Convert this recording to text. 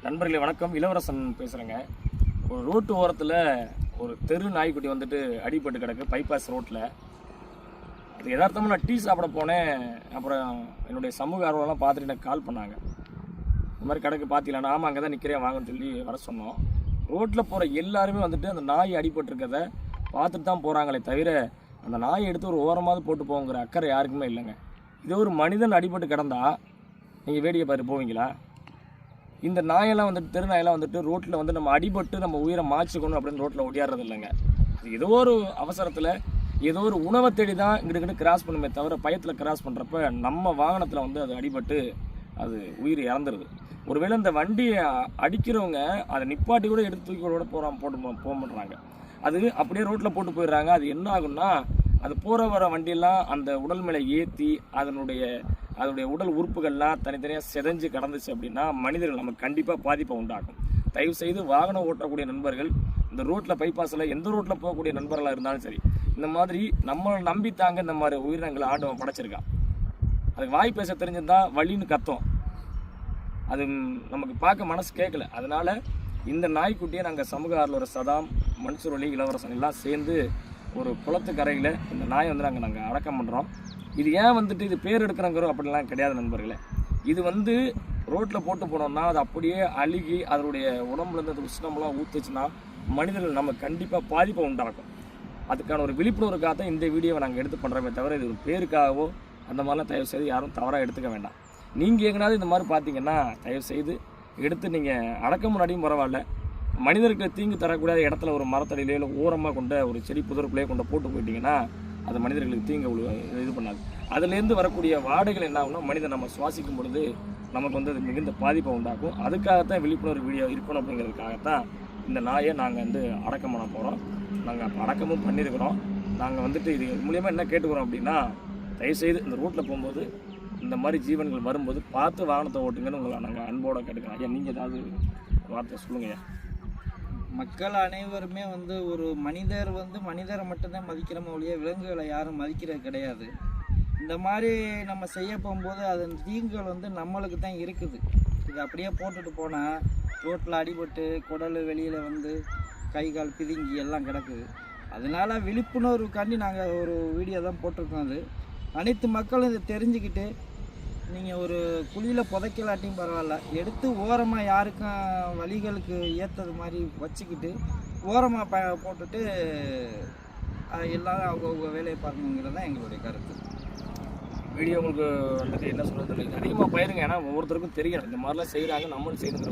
நண்பர்களே வணக்கம். இளவரசன் பேசுகிறேங்க. ஒரு ரோட்டு ஓரத்தில் ஒரு தெரு நாய்க்குட்டி வந்துட்டு அடிபட்டு கிடக்கு பைபாஸ் ரோட்டில். அது யதார்த்தமாக நான் டீ சாப்பிட போனேன். அப்புறம் என்னுடைய சமூக ஆர்வலெலாம் பார்த்துட்டு எனக்கு கால் பண்ணாங்க. இந்த மாதிரி கிடக்கு பார்த்தீங்களா? நான் அங்கே தான் நிற்கிறேன் வாங்கன்னு சொல்லி வர சொன்னோம். ரோட்டில் போகிற எல்லாருமே வந்துட்டு அந்த நாய் அடிபட்டுருக்கத பார்த்துட்டு தான் போகிறாங்களே தவிர அந்த நாயை எடுத்து ஒரு ஓரமாவது போட்டு போங்கிற அக்கறை யாருக்குமே இல்லைங்க. இதே ஒரு மனிதன் அடிபட்டு கிடந்தா நீங்கள் வேடிக்கை பார்த்து போவீங்களா? இந்த நாயெல்லாம் வந்துட்டு தெரு நாயெல்லாம் வந்துட்டு ரோட்டில் வந்து நம்ம அடிபட்டு நம்ம உயிரை மாற்றிக்கணும் அப்படின்னு ரோட்டில் ஒடியாடுறது இல்லைங்க. அது ஏதோ ஒரு அவசரத்தில் ஏதோ ஒரு உணவை தேடி தான் இங்கிட்டு கிராஸ் பண்ணுமே தவிர பயத்தில் கிராஸ் பண்ணுறப்ப நம்ம வாகனத்தில் வந்து அது அடிபட்டு அது உயிர் இறந்துருது. ஒருவேளை இந்த வண்டியை அடிக்கிறவங்க அதை நிப்பாட்டி கூட எடுத்து தூக்கி கூட போக பண்ணுறாங்க. அது அப்படியே ரோட்டில் போட்டு போயிடுறாங்க. அது என்ன ஆகும்னா அது போகிற வர வண்டியெல்லாம் அந்த உடல் மேலே ஏற்றி அதனுடைய உடல் உறுப்புகள்லாம் தனித்தனியாக செதஞ்சு கடந்துச்சு அப்படின்னா மனிதர்கள் நமக்கு கண்டிப்பாக பாதிப்பை உண்டாகும். தயவுசெய்து வாகனம் ஓட்டக்கூடிய நண்பர்கள், இந்த ரோட்டில் பைபாஸில் எந்த ரோட்டில் போகக்கூடிய நண்பர்களாக இருந்தாலும் சரி, இந்த மாதிரி நம்மளை நம்பித்தாங்க இந்த மாதிரி உயிரினங்களை ஆண்டவன் படைச்சிருக்கான். அதுக்கு வாய் பேச தெரிஞ்சிருந்தால் வலின்னு கத்தோம். அது நமக்கு பார்க்க மனசு கேட்கல. அதனால் இந்த நாய்க்குட்டியை நாங்கள் சமூக ஆர்வலர் சதாம், மன்சூர் அலி, இளவரசன் எல்லாம் சேர்ந்து ஒரு குளத்து கரையில் இந்த நாயை வந்து நாங்கள் அடக்கம் பண்ணுறோம். இது ஏன் வந்துட்டு இது பேர் எடுக்கிறோங்கிறோம் அப்படிலாம் கிடையாது நண்பர்களே. இது வந்து ரோட்டில் போட்டு போனோம்னா அது அப்படியே அழுகி அதனுடைய உடம்புலேருந்து அது உஷ்ணமெல்லாம் ஊற்றுச்சுன்னா மனிதர்கள் நம்ம கண்டிப்பாக பாதிப்பை உண்டாக்கும். அதுக்கான ஒரு விழிப்புணர்வுக்காக தான் இந்த வீடியோவை நாங்கள் எடுத்து பண்ணுறோமே தவிர இது ஒரு பேருக்காகவோ அந்த மாதிரிலாம் தயவுசெய்து யாரும் தவறாக எடுத்துக்க வேண்டாம். நீங்கள் எங்கேனாவது இந்த மாதிரி பார்த்தீங்கன்னா தயவுசெய்து எடுத்து நீங்கள் அடக்கம் முன்னாடியும் பரவாயில்ல, மனிதர்களுக்கு தீங்கு தரக்கூடாத இடத்துல ஒரு மரத்தடியிலே இல்லை ஓரமாக கொண்ட ஒரு செடி புதருக்குள்ளே கொண்டு போட்டு போயிட்டீங்கன்னா அது மனிதர்களுக்கு தீங்கு இது பண்ணாது. அதுலேருந்து வரக்கூடிய வாடைகள் என்ன ஆகும்னா மனிதன் நம்ம சுவாசிக்கும் பொழுது நமக்கு வந்து அது மிகுந்த பாதிப்பை உண்டாக்கும். அதுக்காகத்தான் விழிப்புணர்வு வீடியோ இருக்கணும். அப்படிங்கிறதுக்காகத்தான் இந்த நாயை நாங்கள் வந்து அடக்கம் பண்ண போகிறோம். நாங்கள் அப்போ அடக்கமும் பண்ணியிருக்கிறோம். நாங்கள் வந்துட்டு இது மூலியமாக என்ன கேட்டுக்கிறோம் அப்படின்னா, தயவுசெய்து இந்த ரோட்டில் போகும்போது இந்த மாதிரி ஜீவன்கள் வரும்போது பார்த்து வாகனத்தை ஓட்டுங்கன்னு உங்களை நாங்கள் அன்போடு கேட்டுக்கிறோம். ஐயா, நீங்கள் ஏதாவது வார்த்தை சொல்லுங்கய்யா. மக்கள் அனைவருமே ஒரு மனிதரை மட்டும்தான் மதிக்கிறோமோ ஒழிய விலங்குகளை யாரும் மதிக்கிறது கிடையாது. இந்த மாதிரி நம்ம செய்ய போகும்போது அதன் தீங்குகள் நம்மளுக்கு தான் இருக்குது. இது அப்படியே போட்டுட்டு போனால் ரோட்டில் அடிபட்டு குடல் வெளியில் கை கால் பிதுங்கி எல்லாம் கிடக்குது. அதனால விழிப்புணர்வுக்காண்டி நாங்கள் ஒரு வீடியோ தான் போட்டிருக்கோம். அது அனைத்து மக்களும் இதை தெரிஞ்சுக்கிட்டு நீங்கள் ஒரு குழியில் புதைக்கலாட்டியும் பரவாயில்ல, எடுத்து ஓரமாக யாருக்கும் வழிகளுக்கு ஏற்றது மாதிரி வச்சுக்கிட்டு ஓரமாக போட்டுட்டு எல்லாரும் அவங்கவுங்க வேலையை பார்க்கணுங்கிறது தான் எங்களுடைய கருத்து. வீடியோ உங்களுக்கு வந்துட்டு என்ன சொல்கிறது அதிகமாக பயிருங்க. ஏன்னா ஒவ்வொருத்தருக்கும் தெரியும் இந்த மாதிரிலாம் செய்கிறாங்க, நம்மளும் செய்யணும்.